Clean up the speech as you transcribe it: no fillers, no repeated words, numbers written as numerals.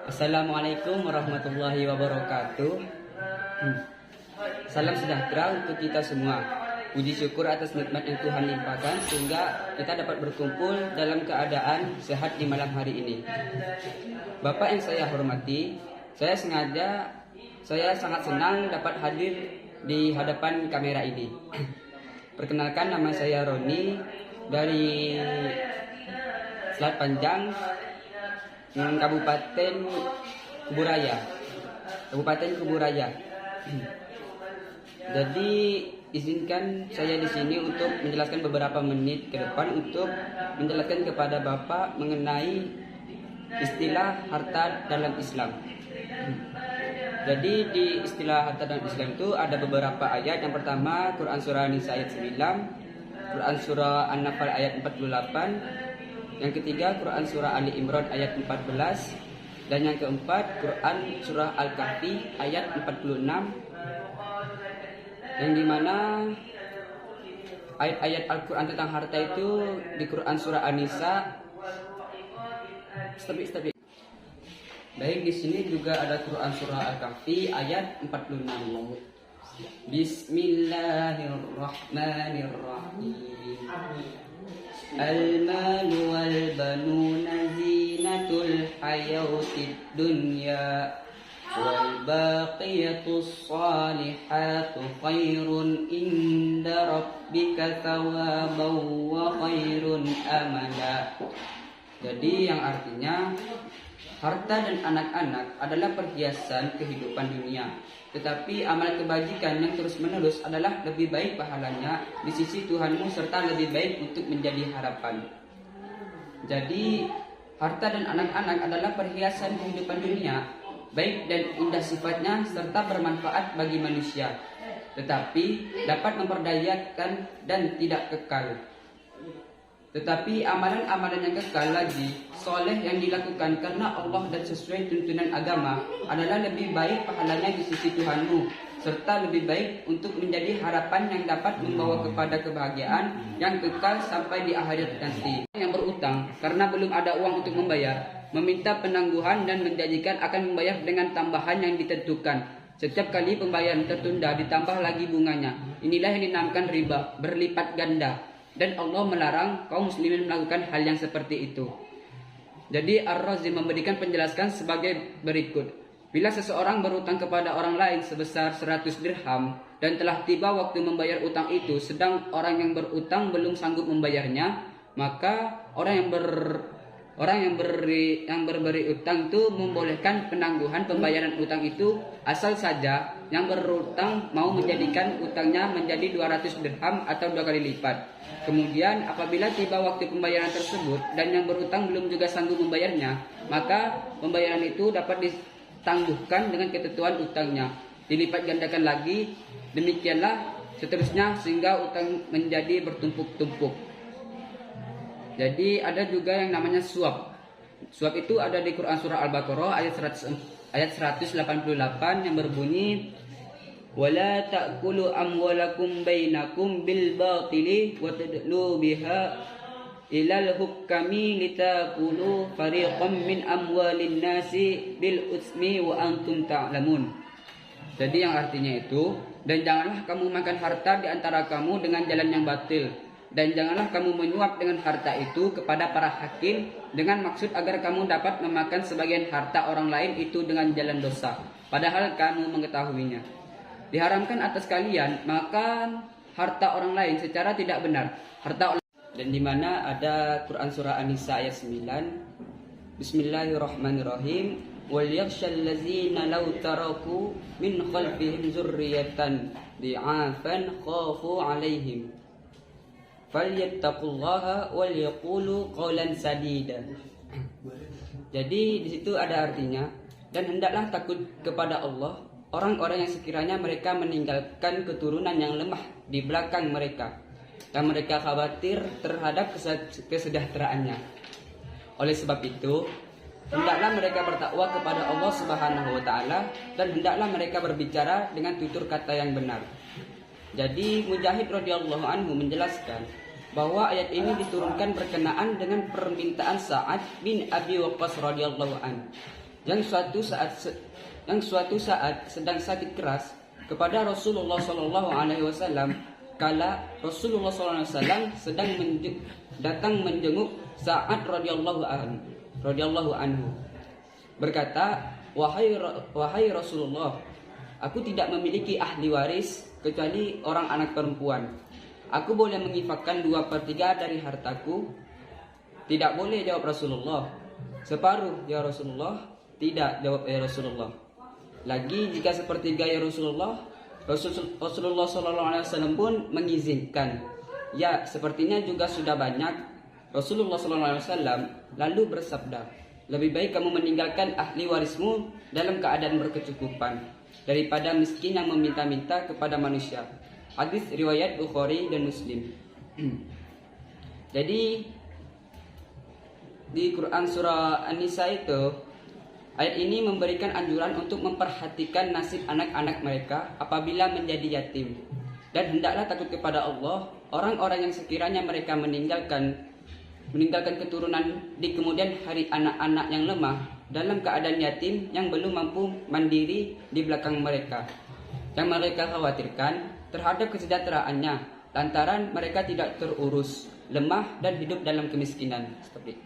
Assalamualaikum warahmatullahi wabarakatuh. Salam sejahtera untuk kita semua. Puji syukur atas nikmat yang Tuhan limpahkan sehingga kita dapat berkumpul dalam keadaan sehat di malam hari ini. Bapak yang saya hormati, saya sangat senang dapat hadir di hadapan kamera ini. Perkenalkan, nama saya Roni dari Selat Panjang, Kabupaten Kuburaya. Jadi izinkan saya di sini untuk menjelaskan beberapa menit ke depan untuk menjelaskan kepada Bapak mengenai istilah harta dalam Islam. Jadi di istilah harta dalam Islam itu ada beberapa ayat. Yang pertama Quran surah An-Nisa ayat 9, Quran surah An-Nafal ayat 48, yang ketiga Quran surah Ali Imran ayat 14, dan yang keempat Quran surah Al-Kahfi ayat 46, yang dimana ayat-ayat Al-Quran tentang harta itu di Quran surah An-Nisa. Baik, di sini juga ada Quran surah Al-Kahfi ayat 46. Bismillahirrahmanirrahim. Al-malu wal banuna zinatul hayatid dunya wal baqiyatus salihatu khairun inda rabbika thawaban wa khairun amala. Jadi yang artinya harta dan anak-anak adalah perhiasan kehidupan dunia, tetapi amal kebajikan yang terus-menerus adalah lebih baik pahalanya di sisi Tuhanmu serta lebih baik untuk menjadi harapan. Jadi harta dan anak-anak adalah perhiasan kehidupan dunia, baik dan indah sifatnya serta bermanfaat bagi manusia, tetapi dapat memperdayakan dan tidak kekal. Tetapi amalan-amalan yang kekal lagi, soleh yang dilakukan karena Allah dan sesuai tuntunan agama adalah lebih baik pahalanya di sisi Tuhanmu, serta lebih baik untuk menjadi harapan yang dapat membawa kepada kebahagiaan yang kekal sampai di akhirat nanti. Yang berutang karena belum ada uang untuk membayar, meminta penangguhan dan menjanjikan akan membayar dengan tambahan yang ditentukan. Setiap kali pembayaran tertunda ditambah lagi bunganya. Inilah yang dinamakan riba, berlipat ganda. Dan Allah melarang kaum muslimin melakukan hal yang seperti itu. Jadi Ar-Razi memberikan penjelasan sebagai berikut. Bila seseorang berutang kepada orang lain sebesar 100 dirham dan telah tiba waktu membayar utang itu, sedang orang yang berutang belum sanggup membayarnya, maka orang yang berberi utang itu membolehkan penangguhan pembayaran utang itu asal saja yang berutang mau menjadikan utangnya menjadi 200 dirham atau 2 kali lipat. Kemudian apabila tiba waktu pembayaran tersebut dan yang berutang belum juga sanggup membayarnya, maka pembayaran itu dapat ditangguhkan dengan ketentuan utangnya, dilipat gandakan lagi, demikianlah seterusnya sehingga utang menjadi bertumpuk-tumpuk. Jadi ada juga yang namanya suap. Suap itu ada di Quran surah Al-Baqarah ayat 188 yang berbunyi, wala ta'kulu amwalakum bainakum bil batili wa tadlu biha ilal hukami litakulu fariqam min amwalin nasi bil utsmi wa antum ta'lamun. Jadi yang artinya itu, dan janganlah kamu makan harta di antara kamu dengan jalan yang batil, dan janganlah kamu menyuap dengan harta itu kepada para hakim dengan maksud agar kamu dapat memakan sebagian harta orang lain itu dengan jalan dosa, padahal kamu mengetahuinya. Diharamkan atas kalian makan harta orang lain secara tidak benar. Dan di mana ada Quran surah An-Nisa ayat 9. Bismillahirrahmanirrahim. Wal yakhshal ladzina law taraku min khalfihim dzurriyyatan di'afan khafu 'alaihim falyattaqullaha wal yaqulu qawlan sadida. Jadi di situ ada artinya, dan hendaklah takut kepada Allah orang-orang yang sekiranya mereka meninggalkan keturunan yang lemah di belakang mereka, dan mereka khawatir terhadap kesejahteraannya. Oleh sebab itu, hendaklah mereka bertakwa kepada Allah Subhanahu wa taala, dan hendaklah mereka berbicara dengan tutur kata yang benar. Jadi Mujahid radhiyallahu anhu menjelaskan bahwa ayat ini diturunkan berkenaan dengan permintaan Sa'ad bin Abi Waqqas radhiyallahu anhu. yang suatu saat sedang sakit keras kepada Rasulullah Shallallahu Alaihi Wasallam kala Rasulullah Shallallahu Alaihi Wasallam sedang datang menjenguk Sa'ad radhiyallahu anhu berkata, wahai Rasulullah, aku tidak memiliki ahli waris kecuali orang anak perempuan. Aku boleh menginfakkan 2/3 dari hartaku? Tidak boleh, jawab Rasulullah. Separuh, ya Rasulullah. Tidak, jawab ya Rasulullah. Lagi jika 1/3 ya Rasulullah, Rasulullah SAW pun mengizinkan. Ya, sepertinya juga sudah banyak. Rasulullah SAW lalu bersabda, lebih baik kamu meninggalkan ahli warismu dalam keadaan berkecukupan daripada miskin yang meminta-minta kepada manusia. Hadis riwayat Bukhari dan Muslim. Jadi di Quran surah An-Nisa itu, ayat ini memberikan anjuran untuk memperhatikan nasib anak-anak mereka apabila menjadi yatim. Dan hendaklah takut kepada Allah orang-orang yang sekiranya mereka meninggalkan keturunan di kemudian hari anak-anak yang lemah dalam keadaan yatim yang belum mampu mandiri di belakang mereka. Yang mereka khawatirkan terhadap kesejahteraannya lantaran mereka tidak terurus, lemah dan hidup dalam kemiskinan. Seperti itu.